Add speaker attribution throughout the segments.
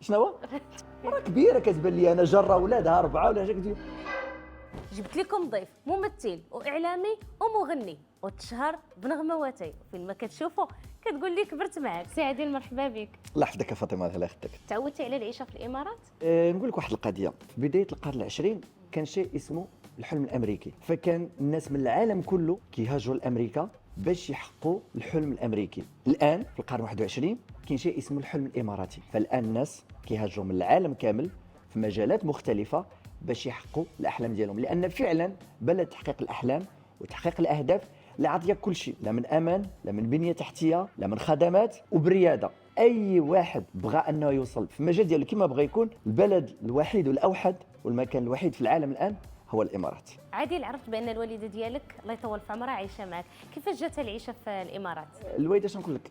Speaker 1: شنو هو؟ راه كبيره كتبان لي انا جره ولادها 4 ولا شي.
Speaker 2: جبت لكم ضيف ممثل واعلامي ومغني وتشهر بنغمواتي، فين ما كتشوفو كتقول لي كبرت معاك. سي عادل مرحبا بك.
Speaker 1: الله يحفظك يا فاطمه، الله يخليك.
Speaker 2: تعودتي على العيشه في الامارات؟
Speaker 1: نقول لك واحد القضيه. في بدايه القرن العشرين كان شيء اسمه الحلم الامريكي، فكان الناس من العالم كله كيهاجروا لامريكا باش يحققوا الحلم الامريكي. الان في القرن 21 كاين شيء اسمه الحلم الاماراتي، فالان الناس كيهاجروا من العالم كامل في مجالات مختلفه باش يحققوا الاحلام ديالهم، لان فعلا بلد تحقيق الاحلام وتحقيق الاهداف لا عطيك كل شيء، لا من امان، لا من بنيه تحتيه، لا من خدمات وبرياده. اي واحد بغى انه يوصل في المجال ديالو كما بغى يكون، البلد الوحيد والاوحد والمكان الوحيد في العالم الان هو الامارات.
Speaker 2: عادل، عرفت بان الوالده ديالك الله يطول في عمرها عايشه معك، كيفاش جات العيشه في الامارات؟
Speaker 1: الوالده شنو نقول لك،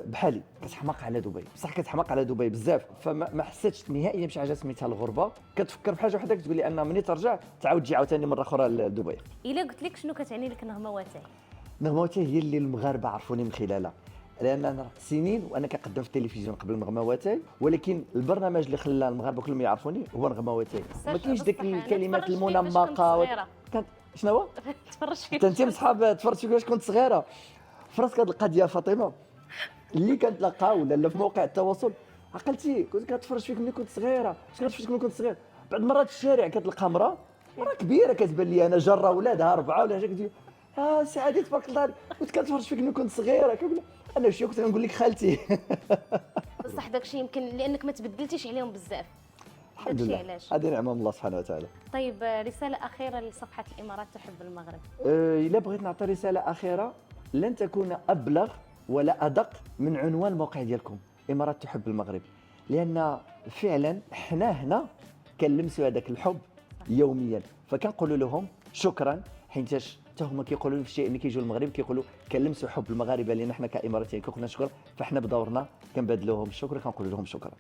Speaker 1: بحالي كتحماق على دبي، بصح كتحماق على دبي بزاف، فما حسيتش نهائيا بشي حاجه سميتها الغربه. كتفكر بحاجه وحده، كتقول لي ان ملي ترجع تعاود تجي عاوتاني مره اخرى لدبي.
Speaker 2: الا قلت لك شنو كتعني لك نغمواتي؟
Speaker 1: نغمواتي هي اللي المغاربه عرفوني من خلالها، لان انا سنين وانا كنقدم في التلفزيون قبل نغمواتي، ولكن البرنامج اللي خلى المغاربه كلهم يعرفوني هو نغمواتي. ما كاينش ديك الكلمات المنمقه شنو هو؟
Speaker 2: تفرج فيك
Speaker 1: انت من صحاب تفرجت فيك واش كنت صغيره. فراسك هذه القضيه فاطمه اللي كنتلاقاو ولا في مواقع التواصل، عقلتي كنت كتفرج فيك ملي كنت صغيره، اش كتفرج فيك ملي كنت صغير. بعض المرات في الشارع كتلقى مراه كبيره كتبان لي انا جره ولادها 4 ولا شي، كتقول سي عادي تبارك الله كنت كتفرج فيك ملي كنت صغيره. كنقول انا شي كنت كنقول لك خالتي.
Speaker 2: بصح داكشي يمكن لانك ما تبدلتيش عليهم بزاف.
Speaker 1: الحمد
Speaker 2: داكشي
Speaker 1: لله،
Speaker 2: علاش؟
Speaker 1: هذه نعمه من الله سبحانه وتعالى.
Speaker 2: طيب، رساله اخيره لصفحه الامارات تحب المغرب.
Speaker 1: الا بغيت نعطي رساله اخيره لن تكون ابلغ ولا ادق من عنوان الموقع ديالكم امارات تحب المغرب، لان فعلا حنا هنا كنلمسوا هذاك الحب يوميا، فكنقولوا لهم شكرا، حيتاش حتى هما كيقولوا في الشيء اللي كيجيو المغرب كيقولوا كنلمسوا حب المغاربه، لان حنا كاماراتيين كنقولوا شكرا، فاحنا بدورنا كنبادلوهم الشكر، كنقولوا لهم شكرا.